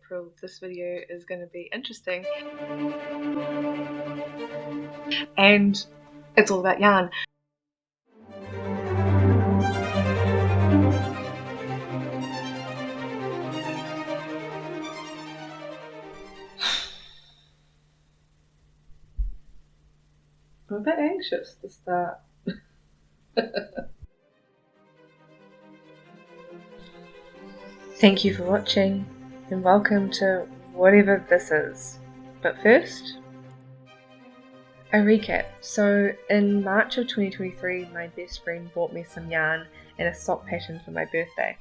April, this video is going to be interesting. And it's all about yarn. I'm a bit anxious to start. Thank you for watching and welcome to whatever this is. But first, a recap. So in March of 2023, my best friend bought me some yarn and a sock pattern for my birthday.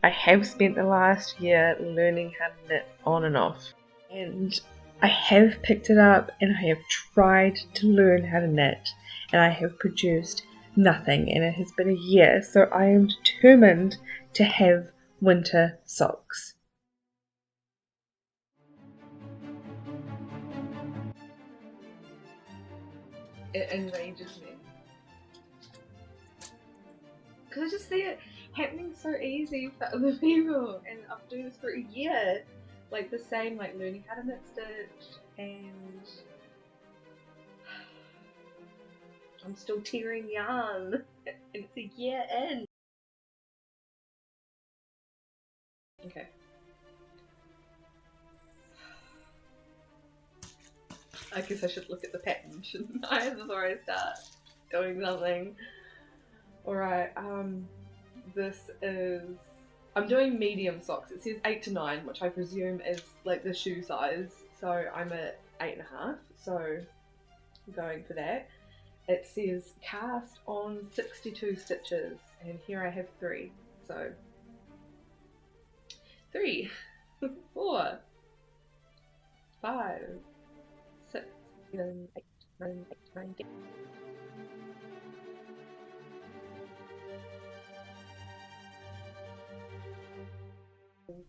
I have spent the last year learning how to knit on and off, and I have picked it up and I have tried to learn how to knit, and I have produced nothing, and it has been a year, so I am determined to have winter socks. It enrages me because I just see it happening so easy for other people, and I've been doing this for a year, like the same, like learning how to knit stitch, and I'm still tearing yarn and it's a year in. Okay. I guess I should look at the pattern, shouldn't I, before I start doing something. Alright, this is... I'm doing medium socks. It says 8 to 9, which I presume is like the shoe size. So I'm at 8.5, so I'm going for that. It says cast on 62 stitches, and here I have 3. So 3, 4, 5, 6, 7, 8, 9, 10.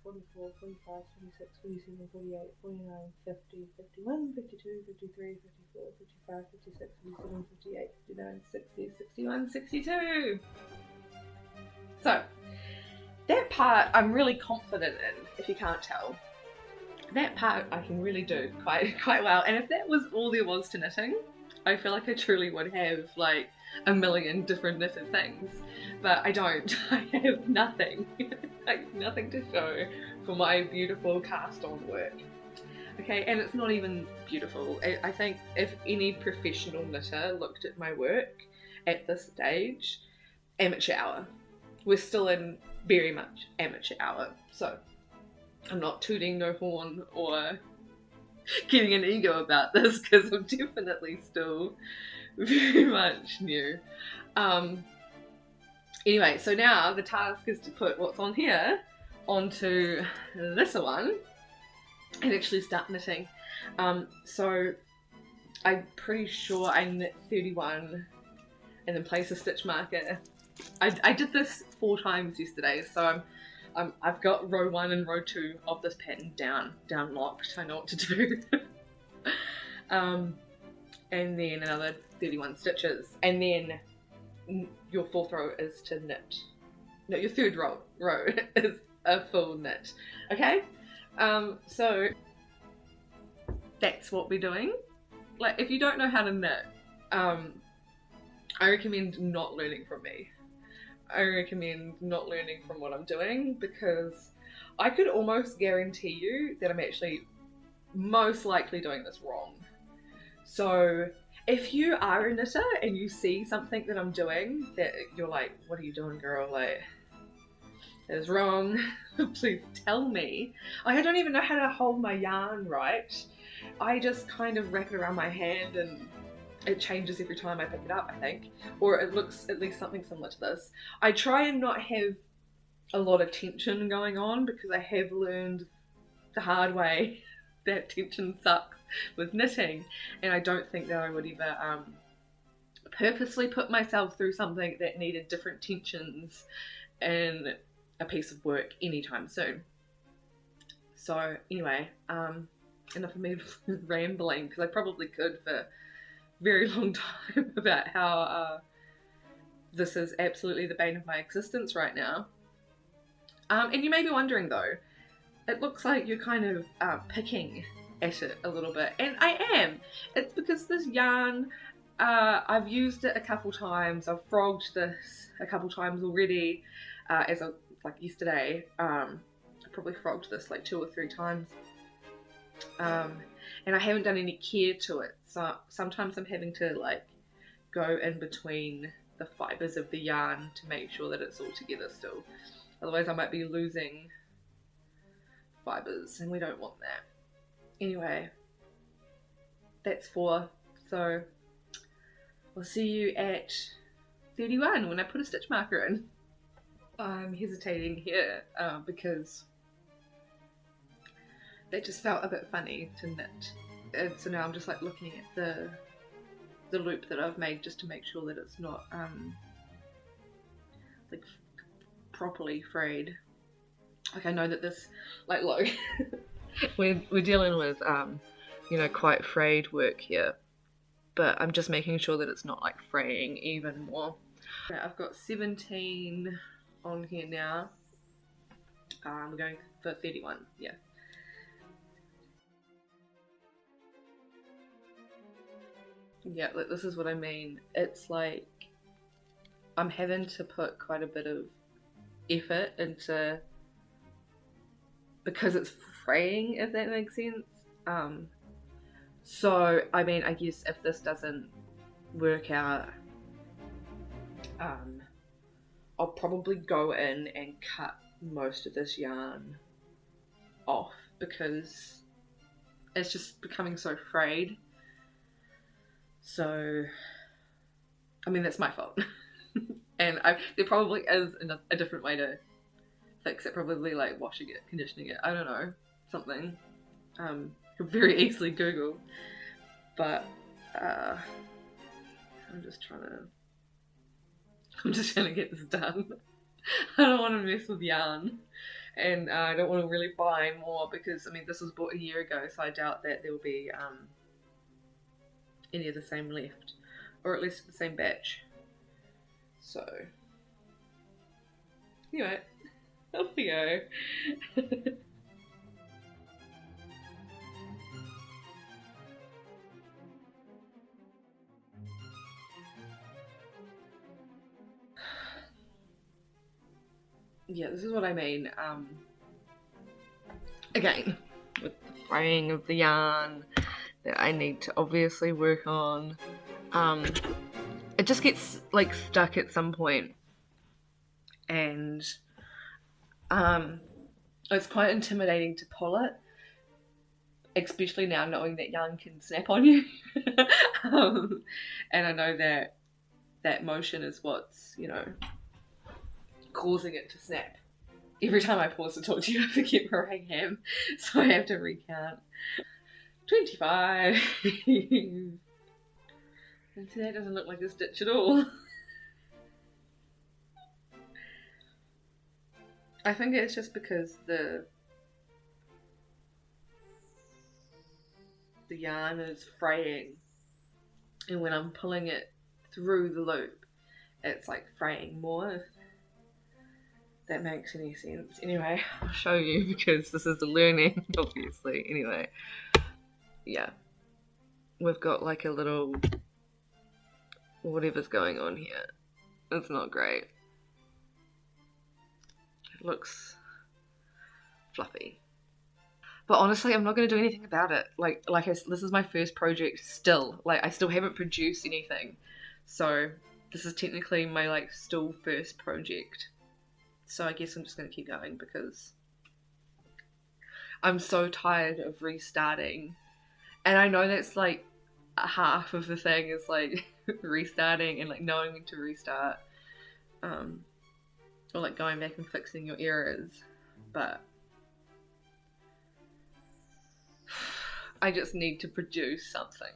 44, 45, 46, 47, 48, 49, 50, 51, 52, 53, 54, 55, 56, 57, 58, 59, 60, 61, 62. So, that part I'm really confident in, if you can't tell. That part I can really do quite well, and if that was all there was to knitting, I feel like I truly would have like a million different knitted things, but I don't. I have nothing. I have nothing to show for my beautiful cast on work. Okay, and it's not even beautiful. I think if any professional knitter looked at my work at this stage, amateur hour. We're still in very much amateur hour, so I'm not tooting no horn or getting an ego about this, because I'm definitely still very much new. Anyway, so now the task is to put what's on here onto this one and actually start knitting. So I'm pretty sure I knit 31 and then place a stitch marker. I did this 4 times yesterday, so I've got row 1 and row 2 of this pattern down locked. I know what to do. And then another 31 stitches, and then your 4th row is to knit. No, your 3rd row is a full knit. Okay, so that's what we're doing. Like, if you don't know how to knit, I recommend not learning from me. I recommend not learning from what I'm doing, because I could almost guarantee you that I'm actually most likely doing this wrong. So if you are a knitter and you see something that I'm doing that you're like, what are you doing, girl? Like, that is wrong. Please tell me. Like, I don't even know how to hold my yarn right. I just kind of wrap it around my hand and it changes every time I pick it up, I think. Or it looks at least something similar to this. I try and not have a lot of tension going on, because I have learned the hard way that tension sucks with knitting, and I don't think that I would ever purposely put myself through something that needed different tensions in a piece of work anytime soon. So anyway, enough of me rambling, because I probably could for a very long time about how this is absolutely the bane of my existence right now. And you may be wondering though, it looks like you're kind of picking at it a little bit, and I am. It's because this yarn, I've used it a couple times. I've frogged this a couple times already, as of like yesterday. I probably frogged this like 2 or 3 times, and I haven't done any care to it. So sometimes I'm having to like go in between the fibers of the yarn to make sure that it's all together still. Otherwise, I might be losing fibers, and we don't want that. Anyway, that's 4. So I'll see you at 31 when I put a stitch marker in. I'm hesitating here because that just felt a bit funny to knit. And so now I'm just like looking at the loop that I've made just to make sure that it's not like properly frayed. Like I know that this, like look, we're dealing with you know, quite frayed work here, but I'm just making sure that it's not like fraying even more. Okay, I've got 17 on here now. We're going for 31, yeah. Yeah, like this is what I mean. It's like I'm having to put quite a bit of effort into, because it's fraying, if that makes sense. So I mean, I guess if this doesn't work out, I'll probably go in and cut most of this yarn off because it's just becoming so frayed. So I mean, that's my fault. And there probably is a different way to fix it, probably like washing it, conditioning it, I don't know, something. Could very easily Google, but I'm just trying to get this done. I don't want to mess with yarn, and I don't want to really buy more because I mean this was bought a year ago, so I doubt that there will be any of the same left, or at least the same batch. So anyway, off we go. Yeah, this is what I mean. Again, with the fraying of the yarn that I need to obviously work on. It just gets like stuck at some point, and it's quite intimidating to pull it, especially now knowing that yarn can snap on you. And I know that that motion is what's, you know, causing it to snap. Every time I pause to talk to you, I forget where I am, so I have to recount. 25. And today doesn't look like a stitch at all. I think it's just because the yarn is fraying, and when I'm pulling it through the loop, it's like fraying more, if that makes any sense. Anyway, I'll show you because this is a learning, obviously. Anyway, yeah, we've got like a little whatever's going on here. It's not great. It looks fluffy. But honestly, I'm not going to do anything about it. This is my first project still. Like, I still haven't produced anything. So, this is technically my, like, still first project. So I guess I'm just going to keep going because I'm so tired of restarting. And I know that's, like, half of the thing is, like, restarting and, like, knowing when to restart. Or, like, going back and fixing your errors. But I just need to produce something.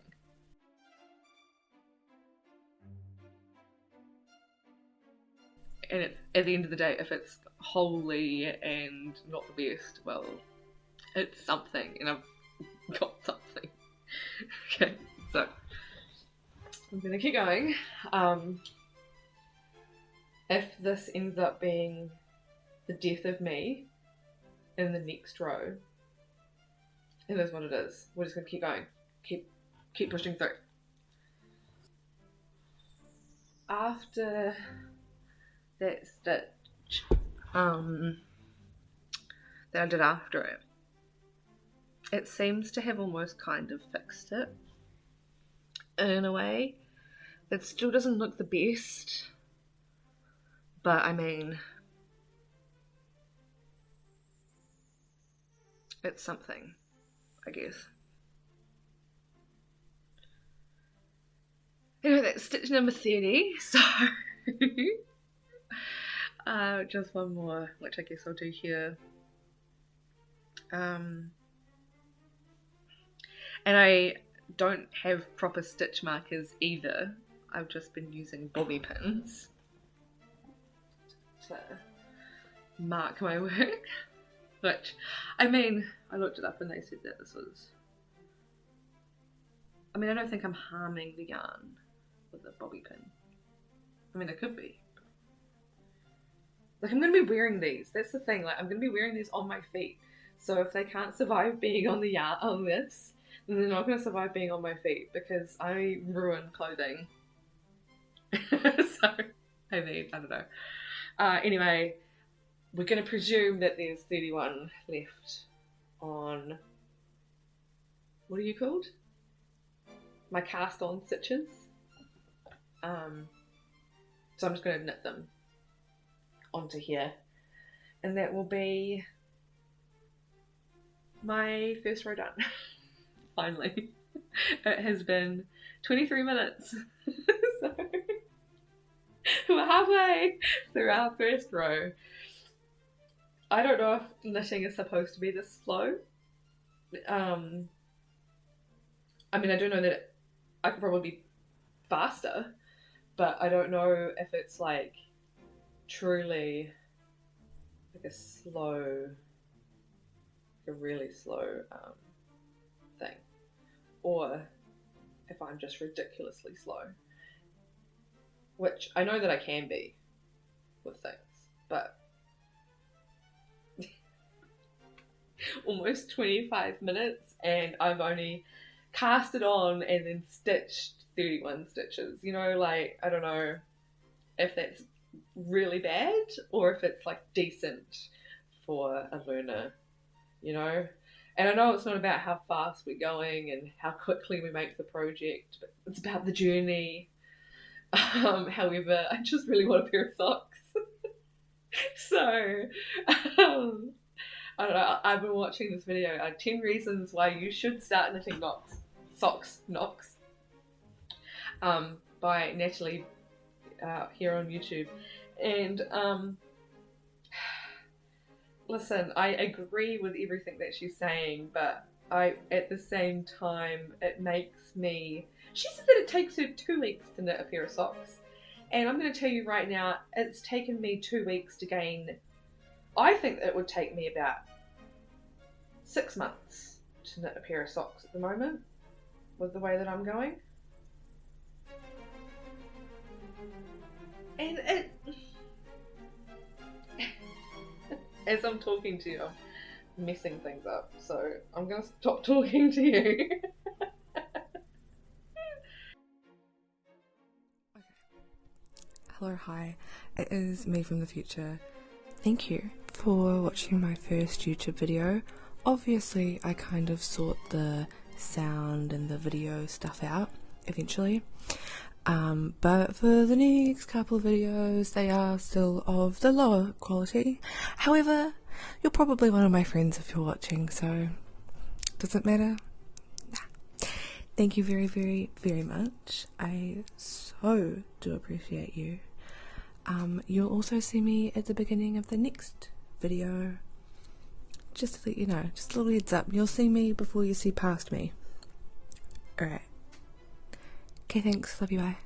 And at the end of the day, if it's wholly and not the best, well, it's something, and I've got something. Okay, so I'm gonna keep going. If this ends up being the death of me, in the next row. And that's what it is. We're just gonna keep going. Keep pushing through. After that stitch, that I did after it, it seems to have almost kind of fixed it in a way. It still doesn't look the best, but I mean, it's something, I guess. Anyway, that's stitch number 30, so just one more, which I guess I'll do here. And I don't have proper stitch markers either. I've just been using bobby pins to mark my work, which, I mean, I looked it up and they said that this was, I mean, I don't think I'm harming the yarn with a bobby pin. I mean, it could be. Like, I'm going to be wearing these. That's the thing. Like, I'm going to be wearing these on my feet. So if they can't survive being on the yarn, on this, then they're not going to survive being on my feet because I ruin clothing. So, I mean, I don't know. Anyway, we're going to presume that there's 31 left on, what are you called? My cast on stitches. So I'm just going to knit them onto here, and that will be my first row done. Finally. It has been 23 minutes. So we're halfway through our first row. I don't know if knitting is supposed to be this slow. I mean, I do know that I could probably be faster, but I don't know if it's like truly like a slow, like a really slow thing, or if I'm just ridiculously slow, which I know that I can be with things, but almost 25 minutes and I've only cast it on and then stitched 31 stitches, you know, like, I don't know if that's really bad or if it's like decent for a learner, you know. And I know it's not about how fast we're going and how quickly we make the project, but it's about the journey. However, I just really want a pair of socks. So I don't know, I've been watching this video, 10 reasons why you should start knitting socks by Natalie here on YouTube. And listen, I agree with everything that she's saying, but at the same time, it makes me, she said that it takes her 2 weeks to knit a pair of socks. And I'm going to tell you right now, it's taken me 2 weeks to gain, I think it would take me about 6 months to knit a pair of socks at the moment, with the way that I'm going. And it, as I'm talking to you, I'm messing things up, so I'm going to stop talking to you. Hello, hi, it is me from the future. Thank you for watching my first YouTube video. Obviously, I kind of sort the sound and the video stuff out eventually. But for the next couple of videos, they are still of the lower quality. However, you're probably one of my friends if you're watching, so does it matter? Nah. Thank you very, very, very much. I so do appreciate you. You'll also see me at the beginning of the next video. Just to let you know, just a little heads up, you'll see me before you see past me. Alright. Okay, thanks. Love you, bye.